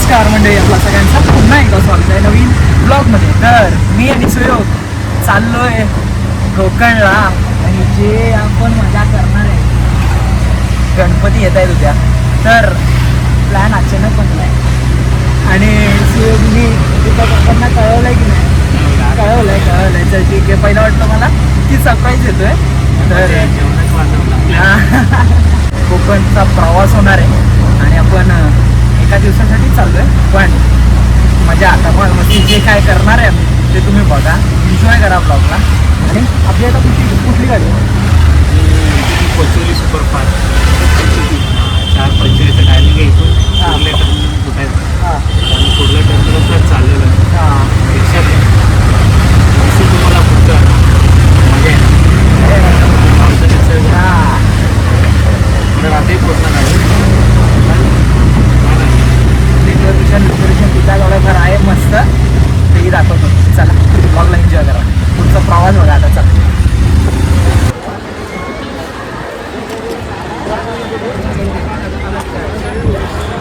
नमस्कार मंडळी, आपला सगळ्यांचा पुन्हा एकदा स्वागत आहे नवीन ब्लॉगमध्ये. तर मी आणि सुयोग चाललोय कोकणला आणि जे आपण मजा करणार आहे. गणपती येत आहेत उद्या, तर प्लॅन अचानक बनला आहे आणि सुयोगनी तिथं काकांना कळवलंय की नाही? कळवलंय. तर ठीक आहे, पहिलं वाटतं मला की सरप्राईज येतोय. तर कोकणचा प्रवास होणार आहे आणि आपण एका दिवसासाठी चाललोय, पण मजा आता मस्ती जे काय करणार आहे आम्ही ते तुम्ही बघा, एन्जॉय करा ब्लॉगला. आणि आपली आता कुठली गाडी कोचोली सुपरफास्ट 4:45 टायमिंग आहे इथून. कुठल्या टर्मिनल कुठायचं आणि कुठल्या टर्मिनलला चाललेलं आहे रिक्षात. असं तुम्हाला पुढचं मजा आहे रात्री पोचणार आहे. डेकोरेशन तिथं थोडंफार आहे मस्त, तेही दाखवतो. चला ब्लॉगला एन्जॉय करा, पुढचा प्रवास बघा आता. चला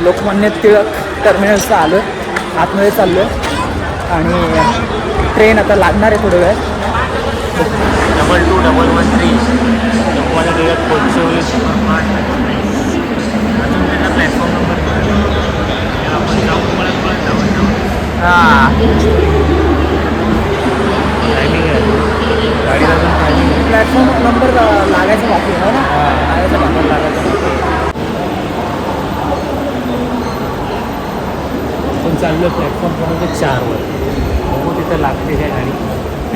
लोकमान्य टिळक टर्मिनलचं आलो आहे, आतमध्ये चाललो आहे आणि ट्रेन आता लागणार आहे थोडं वेळ. 2213 लोकमान्य टिळक कोचोली सुपरफास्ट एक्सप्रेस. अजून त्यांना प्लॅटफॉर्म नंबर आपण जाऊ हां, टायमिंग आहे गाडीला पण टायमिंग आहे. प्लॅटफॉर्म नंबर लागायचा बाकी आहे ना? लागायचा बाकी. आपण चाललो प्लॅटफॉर्म क्रमांक 4वर. बघू तिथं लागते काय गाडी,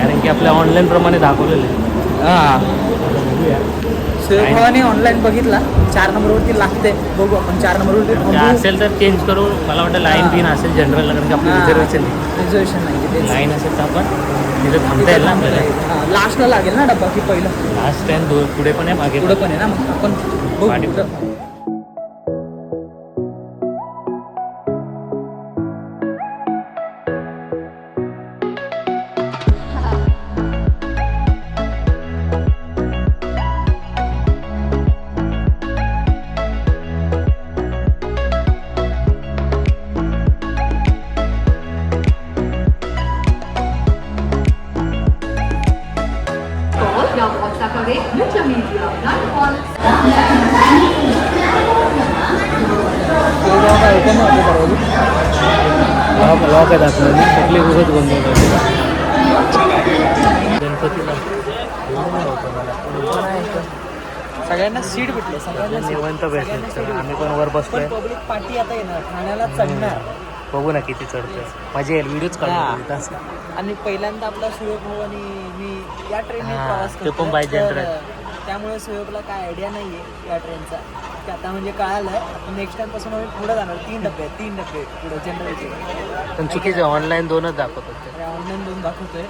कारण की आपल्या ऑनलाईनप्रमाणे दाखवलेलं आहे. बघूया. सुयोगभावाने ऑनलाईन बघितला 4 नंबरवरती लागते. बघू आपण 4 नंबरवरती असेल तर चेंज करू. मला वाटतं लाईन बिन असेल जनरल, कारण की आपलं रिझर्वेशन नाही. लाईन असेल तर आपण तिथं थांबता येईल ना आपल्याला. लास्टला लागेल ना डब्बा की पहिलं? लास्ट टाइम पुढे पण आहे मागे पुढे पण आहे ना, मग आपण पाठी बघू. लॉक आहेत आपल्याला कुठली उगत गोंधळ गणपतीला सगळ्यांना सीट भेटले, सगळ्यांना निवंत भेटले. आम्ही पण वर बसलोय. पब्लिक पार्टी आता येणार, ठाण्याला चढणार. बघू ना किती चढतोय. मजा येईल, व्हिडिओच काढतो. आणि पहिल्यांदा आपला सुयोग भाऊ आणि मी या ट्रेनने प्रवास ते पण बाय जनरल. त्यामुळे सुयोगला काय आयडिया नाही आहे या ट्रेनचा. की आता म्हणजे कळालं, नेक्स्ट टाइम पासून आम्ही पुढे जाणार. 3 डबे पुढे जनरलचे. पण चुकीचं, ऑनलाईन 2च दाखवत होते. ऑनलाईन 2 दाखवतोय,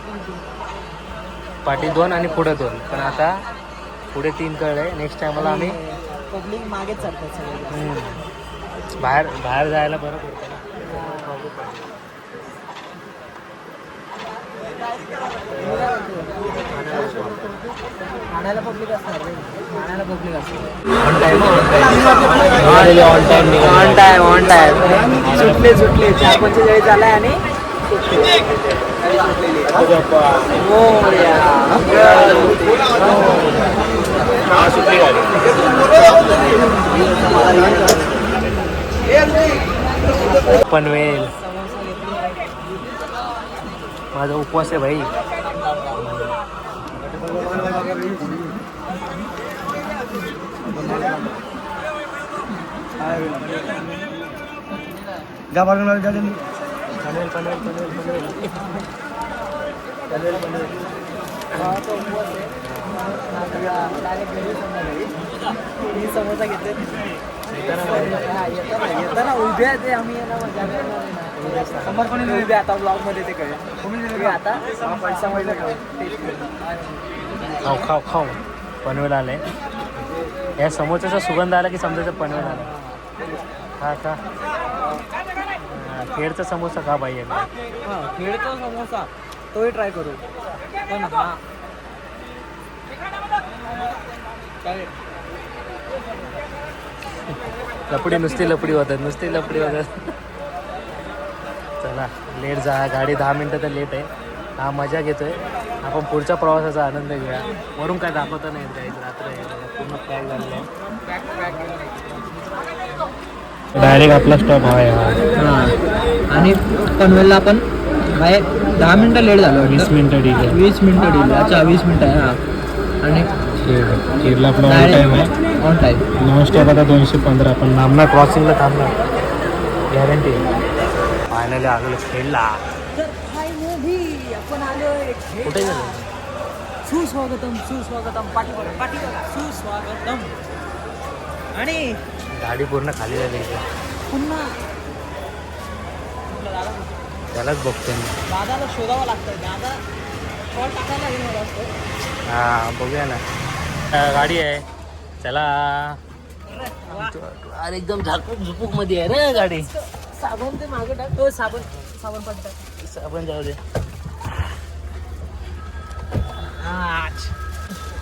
पाठी 2 आणि पुढे 2, पण आता पुढे 3 कळलंय. नेक्स्ट टाइमला आम्ही पब्लिक मागेच चालतात सगळे. बाहेर जायला बरं पडतं. ठाण्याला पब्लिक असणार रे, ठाण्याला पब्लिक असणार. ऑन टाइम सुटले 4:45 झालाय आणि सुटली गाडी. पनवेल माझा उपवास आहे भाई. समोसा घेतले येताना उभे आहे ते. आम्ही समर्पणे उभे आता ब्लॉग मध्ये ते कळेल. आता पैसा खाऊ पनवेल आले. या समोसाचा सुगंध आला की समजायचं पनवेल आला. खा खेडचा समोसा खा पाहिजे. खेडचा समोसा तोही ट्राय करू. पण हा लपडी नुसती लपडी होतात. चला लेट जा, गाडी 10 मिनटं तर लेट आहे. हा मजा घेतोय. आपण पुढच्या प्रवासाचा आनंद घेऊया. वरून काय दाखवता नाही काही रात्र आहे पूर्ण पॅक झालेलं आहे. डायरेक्ट आपला स्टॉप आहे हा. आणि पनवेलला आपण बाय 10 मिनटं लेट झालो. 20 मिनटं ठीक आहे. 20 मिनटं डिले. अच्छा 20 मिनटं आहे. हा आणि खेडला आपला ऑन टाईम आहे. ऑन टाईम नॉन स्टॉप आता 215. आपण नामना क्रॉसिंगला थांबणार गॅरंटी. फायनली आलेलो खेडला. आपण आलोय कुठे गेलो? सुस्वागतम सुस्वागतम पाठीवर सुस्वागतम. आणि गाडी पूर्ण खाली झाली इथे. पुन्हा त्यालाच बघतोय मी. दादाला शोधावं लागतं. दादा कॉल टाकायला येईल मला वाटतं. हा बघूया ना. गाडी आहे चला. अरे एकदम झाकूक झुपूक मध्ये आहे रे गाडी. साबण ते मागे टाक. तो साबण साबण पण टाक. आपण जाऊ दे.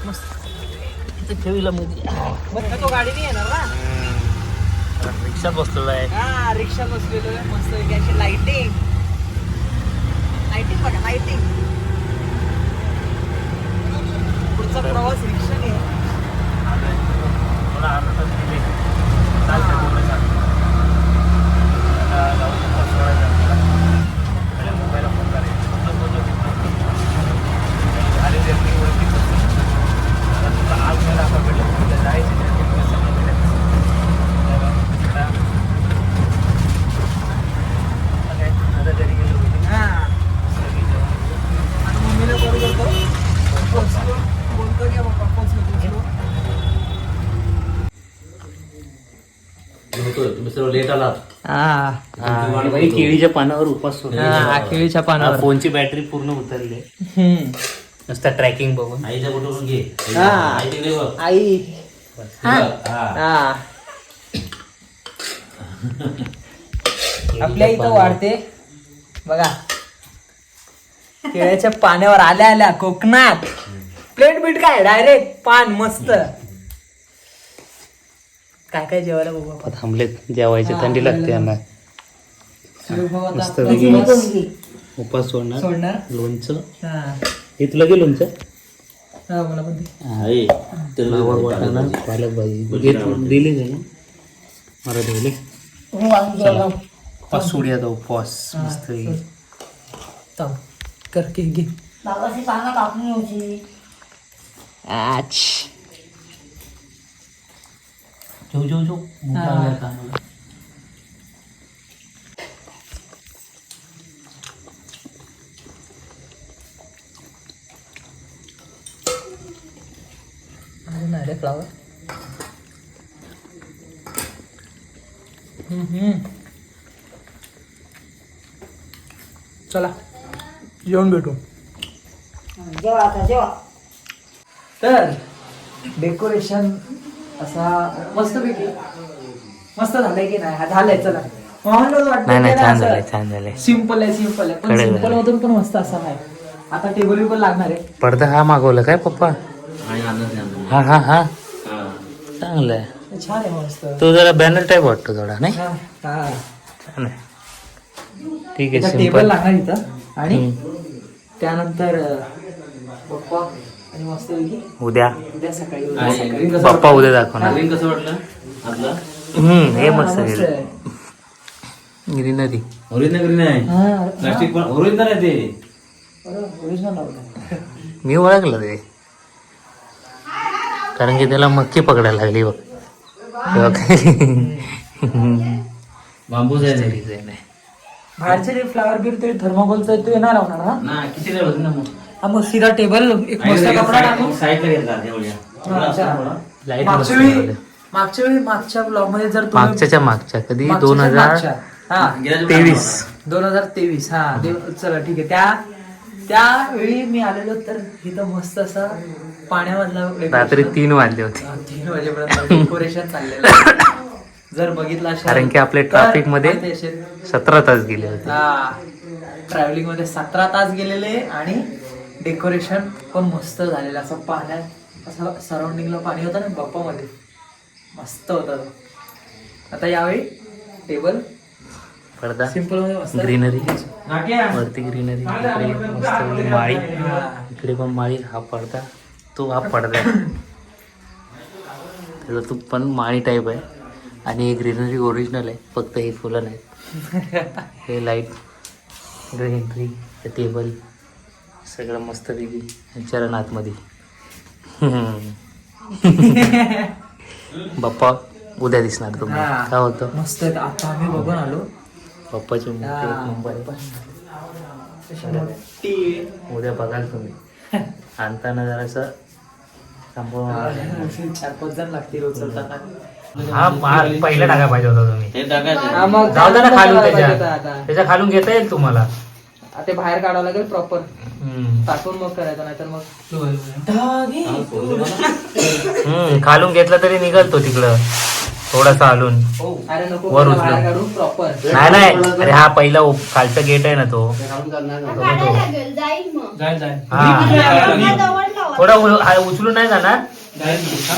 मस्त ठेवीला मध्ये मस्त. तो गाडी नाही येणार ना. रिक्षात बसलेलो आहे. हा रिक्षा बसलेलो आहे मस्त. अशी लाइटिंग लाइटिंग बघा लाइटिंग. पुढचा प्रवास रिक्षाने आहे. लेट आला. केळीच्या पानावर उपास सोडला. केळीच्या पानावर. फोनची बॅटरी पूर्ण उतरली. नुसता ट्रॅकिंग बघून. आईच्या फोटो घे. हा. आई तिकडे बघ. आई हा. आपल्या इथं वाढते बघा. केळ्याच्या पाण्यावर आल्या आल्या कोकणात प्लेट बीट काय डायरेक्ट पान मस्त. काय काय जेवायला बघू आपण. थांबलेत जेवायची. थंडी लागते यांना. मस्त उपास सोडणार. सोडणार. लोणचं हा इथलं गे लोणचं. हा मला पण दे. आई फ्लावर वाटाणा पालक भाजी दिली जाईल. मला ठेवले उपास सोडूया तो उपवास मस्त. थांब करके घे. आच जेव जेव जेव. भूक लागली आता आम्हाला. नाही रे फ्लावर. चला जेवण भेटू. तर डेकोरेशन असा मस्तपैकी मस्त झालंय की नाही. झालंय चला. नाही छान झालंय छान झालंय. सिम्पल आहे सिम्पल आहे पण सिम्पल मधून पण मस्त असा आहे. आता टेबल पण लागणार आहे. पडदा हा मागवला काय पप्पा. हा हा हा चांगलं आहे. छान आहे मस्त. तो जरा बॅनर टाईप वाटतो थोडा नाही. हा छान आहे. ठीक आहे टेबल सिंपल. लागणार इथं. आणि त्यानंतर पप्पा आणि मस्त उद्या उद्या सकाळी पप्पा उद्या दाखवणार. कसं वाटलं आपला? हे मस्त ग्रीनरी. ओरिजिनल नाही. प्लास्टिक पण ओरिजिनल आहे ते. ओरिजिनल मी ओळखलं ते कारण की त्याला मक्की पकडायला लागली बघ. बांबूच आहे ते. डिझाईन आहे. बाहेरचे जे फ्लावर बीर ते थर्माकोल तर ते नाही लावणार ना. ना किती नाही होत ना मग. हा मग सीधा टेबल एक मस्त कपडा टाकून. साईडला घेतला एवढ्या. लाईट मागच्या वेळी मागच्या ब्लॉग मध्ये जर मागच्या कधी 2023 हा चला ठीक आहे. त्यावेळी मी आलेलो तर इथं मस्त असा पाण्यामधला रात्री 3 वाजले होते. 3 वाजेपर्यंत डेकोरेशन चाललेलं. जर बघितलं असेल कारण की आपले ट्रॅफिक मध्ये 17 तास गेले होते. ट्रॅव्हलिंग मध्ये 17 तास गेलेले. आणि डेकोरेशन पण मस्त झालेलं. असं पाण्यात असं सराउंडिंगला पाणी होतं ना बाप्पामध्ये. मस्त होतं. आता यावेळी टेबल पडदा सिंपल मध्ये मस्त. ग्रीनरी नाट्या. वरती ग्रीनरी इकडे मस्त माळी इकडे पण माळी हा पडदा तो हा पडदा आहे. त्याचा तो पण माळी टाईप आहे आणि हे ग्रीनरी ओरिजिनल आहे फक्त हे फुलं नाहीत. हे लाईट ग्रीनरी टेबल सगळं मस्तपैकी चरण आतमध्ये. बाप्पा उद्या दिसणार तुम्ही हा. काय होतं मस्त आहेत. आता आम्ही बघून आलो. पप्पाची मूर्ती एक नंबर आहे. उद्या बघाल तुम्ही आणताना जरासं सांभाळून. 4-5 जण लागतील उचलताना. हा पहिला टाका पाहिजे होता तुम्ही. हे टाकायचं हा, मग जाऊ द्या ना खालून पाहिजे त्याच्या होतं आता. त्याच्या खालून घेता येईल तुम्हाला. आता ते बाहेर काढावं लागेल प्रॉपर हम्म. टाकून मग करायचं नाहीतर मग खालून घेतला तरी निघाल तो तिकडं थोडासा हलून. अरे नको वर पहिला उचलून. बाहेर काढून प्रॉपर. नाही नाही अरे हा पहिला खालचा गेट आहे ना तो. काढायला लागेल जाईल मग हा थोडा उचलून नाही जाणार.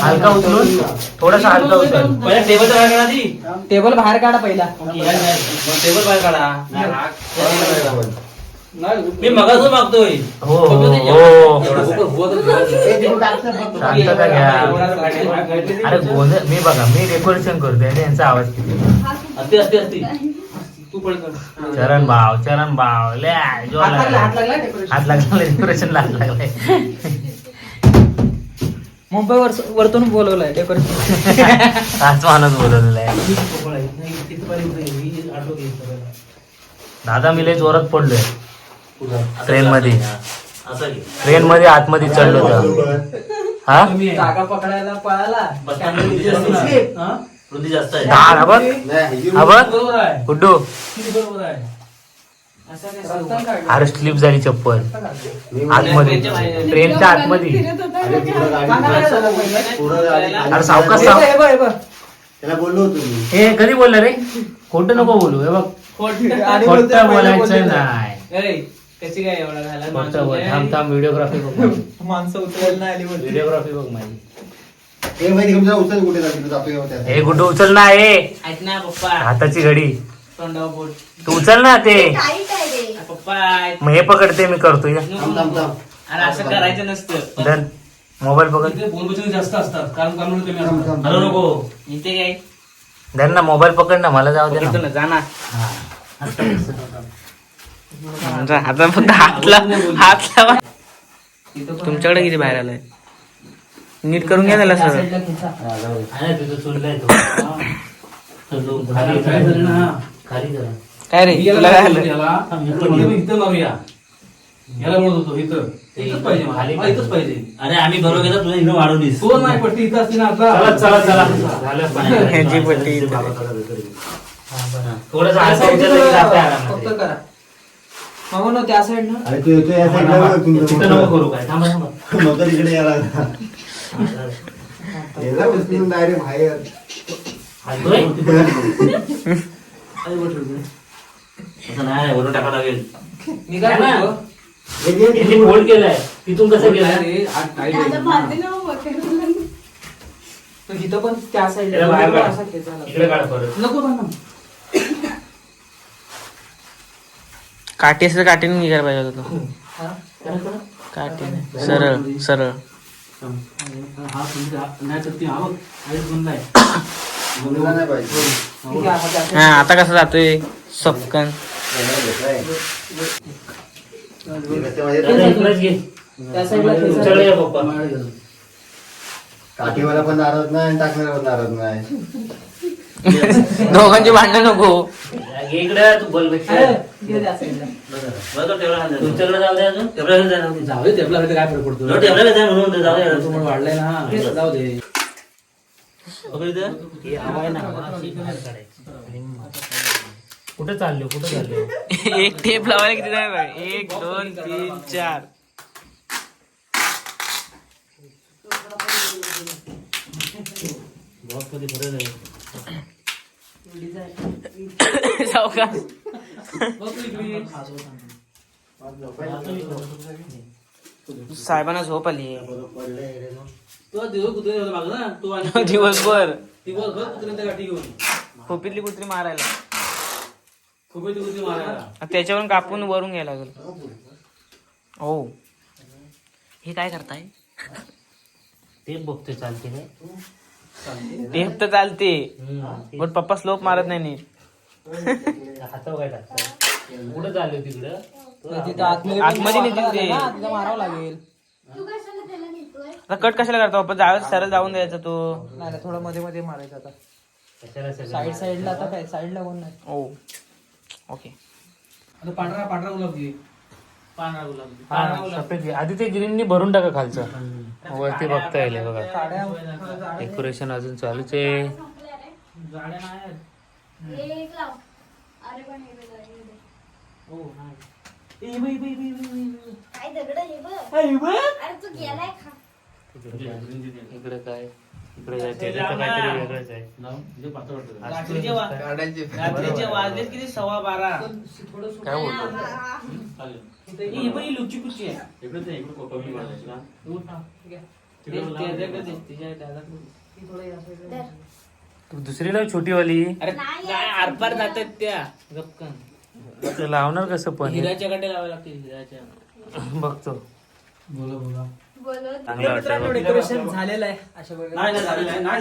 हलका उचलून थोडासा हलका उचल. पहिला टेबल बाहेर काढा आधी. टेबल बाहेर काढा पहिला. टेबल बाहेर काढा. मी मगाच मागतोय. हो हो शांतता घ्या. अरे गोंधळ मी बघा मी डेकोरेशन करतोय आणि यांचा आवाज किती. असते असते असते. तू पण कर. चरण भाव ले जो हात लागला लागला. हात लागला डेकोरेशन लागलाय. मुंबई वरतून बोलवलंय डेकोरेशन. हाच माणूस बोलवलेला आहे. दादा मी लय जोरात पडलोय ट्रेन मध्ये. असं घे. ट्रेन मध्ये आतमध्ये चढलो होतो. हा जागा पकडायला पळाला. बस स्टँड रुंदी जास्त आहे. हा? रुंदी जास्त आहे. हा बघ हा बघ बरोबर आहे. गुड्डू किती बरोबर आहे. रस्त्यानं काढलं. अरे स्लिप झाली चप्पल आतमध्ये ट्रेनच्या आतमध्ये. अरे सावकाश हे बघ, हे बघ, हे बघ. त्याला बोललो होतो मी. हे कधी बोलला रे खोटं नको बोलू. हे बघ आणि बोलतोय, खोटं पहिलं बोलायचं बोलतोय. नाही. कशी काय एवढा झाला खोटं बोल. थांब व्हिडिओग्राफी बघ माझी. माणसं उचलायला नाही आली वरती. व्हिडिओग्राफी बघ माझी. हे माहिती का तुमचा उचल कुठे जातो जातोय का त्यात? हे गुड्डू उचल ना. हे ऐक ना पप्पा. हाताची घडी तोंडावर बोट. तू उचल ना ते. टाईट आहे रे. पप्पा मग हे पकडते मी करतोय. थांब थांब थांब. अरे असं करायचं नसतं. धन मोबाईल पकड. बोलबच्चन जास्त असतात कारण कानून कमी थांब, असतात. थांब, हॅलो थांब. नको. इथे काय धन ना मोबाईल पकड ना. मला जाऊ दे पकडतो ना. ना जा ना. आता फक्त हात लावा. तुमच्याकडे किती बाहेर आलाय नीट करून घ्या त्याला त्या सगळं. साईडला खिचा. आहे ना, तुझं चुललाय तो. चल, काय खाली झालं ना? खाली करा. काय रे याला तुला काय बोलतो आलं याला, इथं लावूया. याला बोलत होतो इथं. इथंच पाहिजे मला. खाली मला इथंच पाहिजे. अरे आम्ही बरोबर गेलो तुला इकडे वाढवलीस. तो नाही पट्टी इथं असते ना चला आता. चला झालं पाणी. ह्याची पट्टी इथं. थोडंसं त्या हात साईडला उचललं की जाते फक्त आरामात. करा. मागून ना त्या साईडनं. अरे तू येतो या साईडला बघ, तुमचं तिथं नको मोठं. करू काय. थांबा थांबा. मोठं तिकडे यायला लागला. याला उचलून direct बाहेर. हातोय? असं नाही वरून टाकावं लागेल. मी काय काय ना? बोलतो? हे घे, यांनी फोल्ड केलाय. तिथून कसं गेलाय? आता भांडे ना वगैरे. तो इथं पण त्या साईडला त्याला बाहेर काढ. असा खेचायला. इकडे काढ परत. नको थांब. काठी असं काठीने निघायला पाहिजे होता तो. हा? काठीने सरळ सरळ. हा तुमच्या नाही तर ती आवक आईच बंद आहे. बोलला नाही पाहिजे. ठीक आहे, आता त्या हा साईडला. आता कसं जातोय सपकन. याला घेतलाय. हे रस्त्यामध्ये दादा, इकडेच घे. त्या साईडला खेचायला. तुमच्याकडे ये पप्पा. काठीवाला पण नाराज नाही आणि टाकणारा पण नाराज नाही. दोघांची भांडण नको. घे इकडे तू बोल अरे, पेक्षा. घे त्या साईडला. बरं, तो टेबला खाली जाऊ. तुमच्याकडे जाऊ दे अजून. टेबला खाली जाऊ दे. जाऊ दे टेबला काय फरक पडतो. तो टेबला खाली जाऊ म्हणून जाऊ दे. तू म्हणून वाढलाय ना जाऊ दे. पकड इथं. ही हवा आहे ना, हवा अशी बाहेर काढायची. कुठे चाललो कुठे चाललो? एक टेप लावायला किती टाइम आहे? 1 2 3 4. बहुत कधी फरक आहे. सावकाश. साहेबांना झोप आली तो दिवस कुत्रे होता मागं ना तो आणि दिवसभर दिवसभर कुत्र्यांच्या गाठी घेऊन. खोपीतली कुत्री मारायला. कुबेती मारायला त्याच्यावरून कापून वरून घ्यायला लागेल. हो हे काय करताय? ते बघते चालते काय टेप तर चालते पण पप्पा स्लोप मारत नाही नीट. हातावर काय टाकतं कुठं चालू तिकडं आतमध्ये नेतील ते. मारावं लागेल. तू कशाला त्याला नेतोय? आता कट कशाला करतो पप्पा? जावेच सरळ जाऊन द्यायचा तो. नाही थोडं मध्ये मध्ये मारायचं आता. कशाला सगळं साईडला आता काय साईडला कोण नाही. हो ओके. आता पांढरा गुलाब घे. हा, सफेद घे. आधी ते ग्रीननी भरून टाका खालचं वरती बघता येईल हे बघा. डेकोरेशन अजून चालूच आहे. संपल्या रे. हे एक लाव. अरे पण हे बघ, हे बघ. काय दगड हे बघ. अरे तू गेलाय खा. इकडे काय इकडे काय त्याचं तर काहीतरी वेगळंच आहे. जे पातळ वाटतं. रात्रीचे वाजलेत किती 12:15. काय बोलतो चालेल. ही पण लुची कुची आहे. इकडे ते इकडे कमी वाढायची ना. धर. तू दुसरी लाव छोटीवाली. अरे नाही काय आरपार जातात त्या गपकन. ते लावणार कसं पण हिराच्या कडे लावायला लागतील हिराच्या. बघतो बोला. बोलवत. चांगलं वाटतं. डेकोरेशन झालेलं आहे अशा प्रकारे. नाही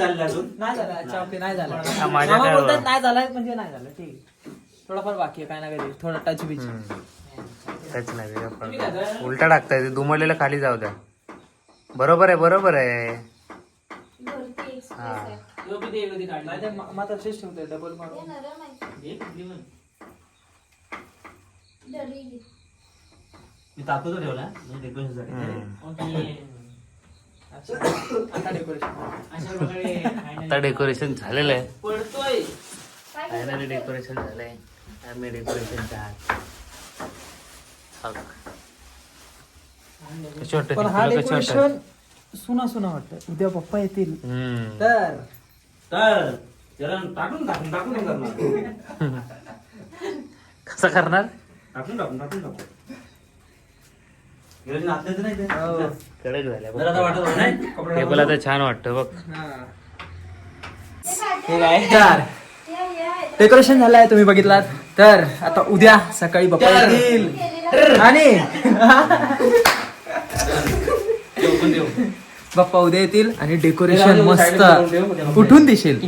झालेलं अजून. नाही झालं. अच्छा ओके नाही झालं. हा, माझ्या मामा काय बोलतात बघा. नाही झालं म्हणजे नाही झालं. ठीक आहे. थोडाफार बाकी आहे काय ना काय थोडा टच बीच. तेच नाही वेगळं पण. उलटा टाकताय ते दुमडलेलं खाली जाऊ द्या. बरोबर आहे बरोबर आहे. भरती एक्सप्रेस हा. आहे. नाही ते मग तसेच ठेवतोय डबल हे मारून. नरम आहे. दरी घे. मी ताकद ठेवला डेकोरेशनसाठी. आता डेकोरेशन. आता डेकोरेशन झालेलं आहे. पडतोय. काय फायनली डेकोरेशन झालंय. आम्ही डेकोरेशनच्या आत. कसं वाटतं पण हा तुला कसं वाटतं? डेकोरेशन सुना सुना वाटतं. उद्या पप्पा येतील तर तर त्याला टाकून करणार. कसं करणार? टाकून गेलं नाचलेच नाही ते. कडक झाल्या जरा आता वाटत होतं नाही टेबल आता छान वाटतं बघ. हे काय तर हे आहे. डेकोरेशन झालंय तुम्ही बघितलात. तर आता उद्या सकाळी पप्पा येतील आणि बाप्पा उद्या येतील आणि डेकोरेशन मस्त उठून दिसेल.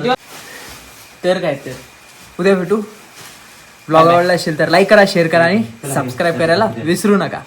तर काय तर उद्या भेटू. ब्लॉग आवडला असेल तर लाईक करा, शेअर करा आणि सबस्क्राईब करायला विसरू नका.